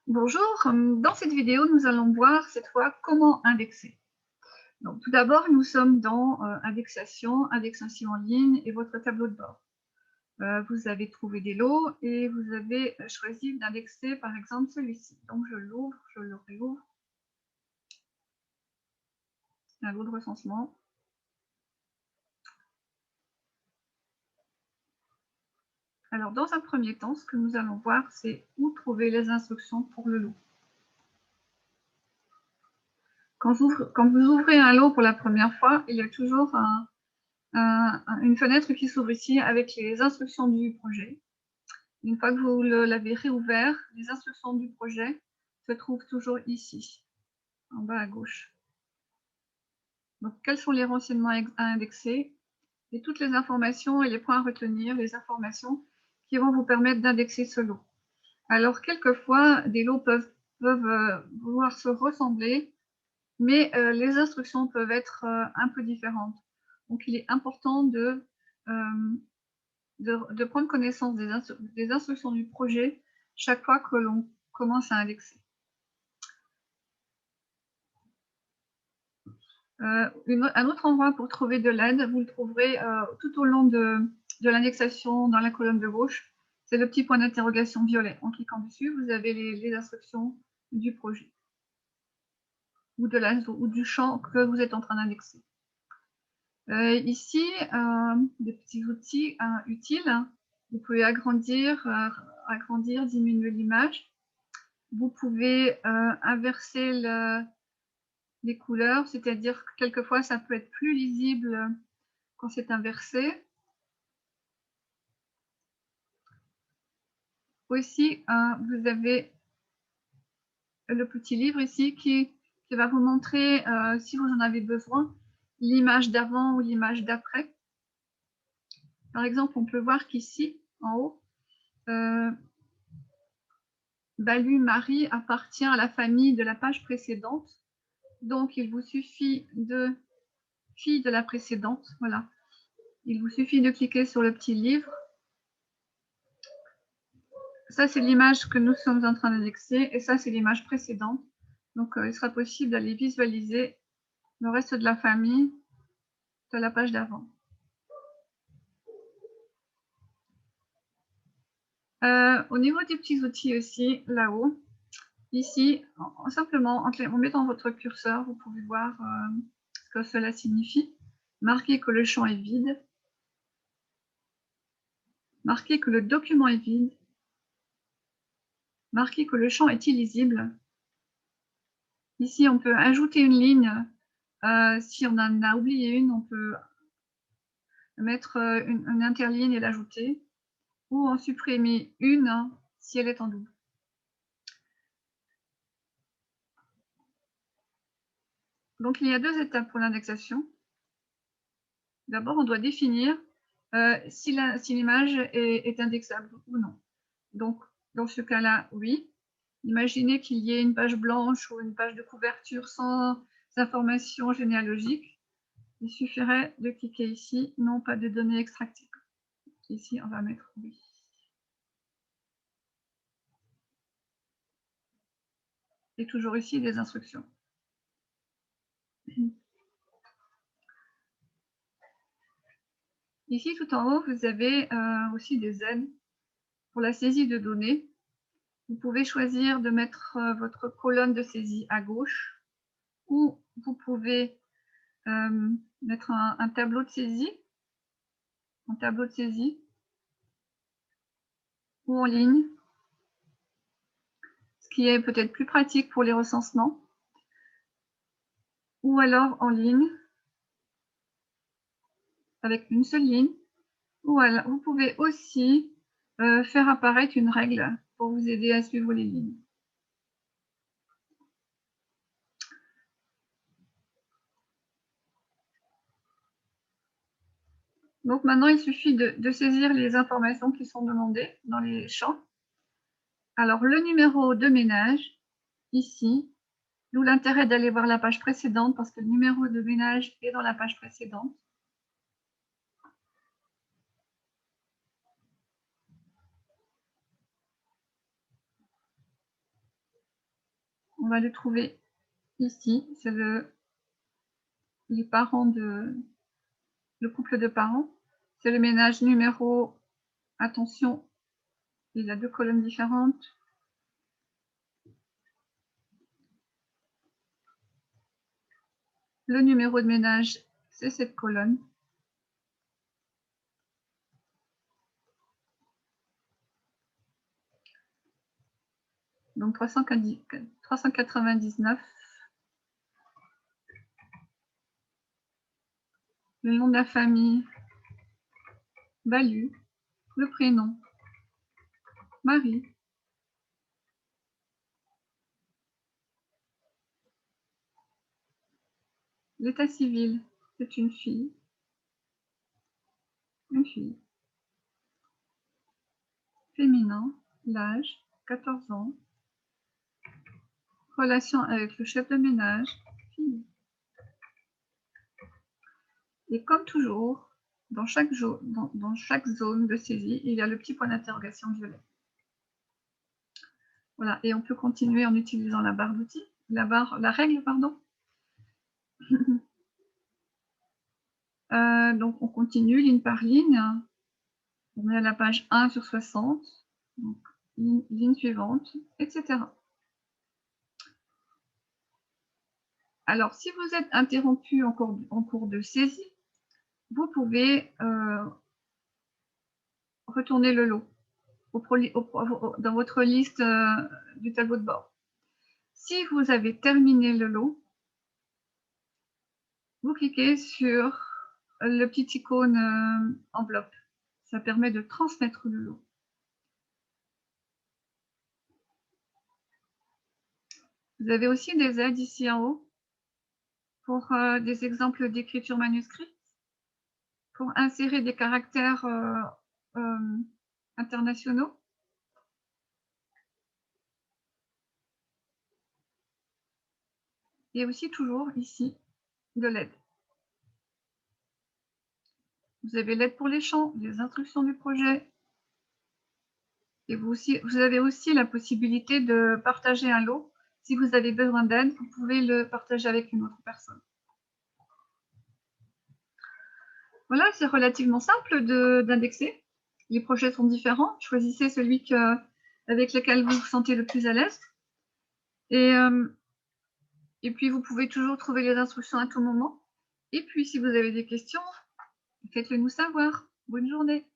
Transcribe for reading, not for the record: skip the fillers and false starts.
Bonjour, dans cette vidéo, nous allons voir cette fois comment indexer. Donc, tout d'abord, nous sommes dans indexation en ligne et votre tableau de bord. Vous avez trouvé des lots et vous avez choisi d'indexer par exemple celui-ci. Donc, je l'ouvre, je le réouvre. C'est un lot de recensement. Alors, dans un premier temps, ce que nous allons voir, c'est où trouver les instructions pour le lot. Quand vous ouvrez un lot pour la première fois, il y a toujours une fenêtre qui s'ouvre ici avec les instructions du projet. Une fois que vous l'avez réouvert, les instructions du projet se trouvent toujours ici, en bas à gauche. Donc, quels sont les renseignements à indexer et toutes les informations et les points à retenir, les informations qui vont vous permettre d'indexer ce lot. Alors, quelquefois, des lots peuvent vouloir se ressembler, mais les instructions peuvent être un peu différentes. Donc, il est important de prendre connaissance des instructions du projet chaque fois que l'on commence à indexer. Un autre endroit pour trouver de l'aide, vous le trouverez tout au long de l'indexation dans la colonne de gauche. C'est le petit point d'interrogation violet. En cliquant dessus, vous avez les instructions du projet ou du champ que vous êtes en train d'indexer. Ici, des petits outils utiles. Vous pouvez agrandir, diminuer l'image. Vous pouvez inverser les couleurs, c'est-à-dire que quelquefois, ça peut être plus lisible quand c'est inversé. Aussi, vous avez le petit livre ici qui va vous montrer, si vous en avez besoin, l'image d'avant ou l'image d'après. Par exemple, on peut voir qu'ici, en haut, Balu Marie appartient à la famille de la page précédente. Donc, il vous suffit de fille de la précédente. Voilà. Il vous suffit de cliquer sur le petit livre. Ça, c'est l'image que nous sommes en train d'indexer et ça, c'est l'image précédente. Donc, il sera possible d'aller visualiser le reste de la famille de la page d'avant. Au niveau des petits outils aussi, là-haut, ici, simplement en mettant votre curseur, vous pouvez voir ce que cela signifie. Marquez que le champ est vide. Marquez que le document est vide. Marquez que le champ est illisible. Ici, on peut ajouter une ligne. Si on en a oublié une, on peut mettre une interligne et l'ajouter, ou en supprimer une si elle est en double. Donc, il y a deux étapes pour l'indexation. D'abord, on doit définir si l'image est indexable ou non. Donc, dans ce cas-là, oui. Imaginez qu'il y ait une page blanche ou une page de couverture sans information généalogique. Il suffirait de cliquer ici, non pas de données extractibles. Ici, on va mettre oui. Et toujours ici, des instructions. Ici, tout en haut, vous avez aussi des aides pour la saisie de données. Vous pouvez choisir de mettre votre colonne de saisie à gauche ou vous pouvez mettre un tableau de saisie, ou en ligne, ce qui est peut-être plus pratique pour les recensements, ou alors en ligne avec une seule ligne. Ou alors, vous pouvez aussi faire apparaître une règle pour vous aider à suivre les lignes. Donc maintenant, il suffit de saisir les informations qui sont demandées dans les champs. Alors, le numéro de ménage, ici, d'où l'intérêt d'aller voir la page précédente parce que le numéro de ménage est dans la page précédente. On va le trouver ici. C'est les parents le couple de parents. C'est le ménage numéro, attention, il a 2 colonnes différentes. Le numéro de ménage, c'est cette colonne. Donc 399. Le nom de la famille, Balu. Le prénom, Marie. L'état civil, c'est une fille. Une fille. Féminin, l'âge, 14 ans. Relation avec le chef de ménage, fille. Et comme toujours, dans chaque zone de saisie, il y a le petit point d'interrogation violet. Voilà, et on peut continuer en utilisant la barre d'outils, la règle, pardon. Donc on continue ligne par ligne. On est à la page 1 sur 60, donc ligne suivante, etc. Alors, si vous êtes interrompu en cours de saisie, vous pouvez retourner le lot dans votre liste du tableau de bord. Si vous avez terminé le lot, vous cliquez sur le petit icône enveloppe. Ça permet de transmettre le lot. Vous avez aussi des aides ici en haut pour des exemples d'écriture manuscrite, pour insérer des caractères internationaux. Et aussi toujours ici de l'aide. Vous avez l'aide pour les champs, les instructions du projet. Et vous avez aussi la possibilité de partager un lot. Si vous avez besoin d'aide, vous pouvez le partager avec une autre personne. Voilà, c'est relativement simple d'indexer. Les projets sont différents. Choisissez celui avec lequel vous vous sentez le plus à l'aise. Et puis, vous pouvez toujours trouver les instructions à tout moment. Et puis, si vous avez des questions, faites-le nous savoir. Bonne journée.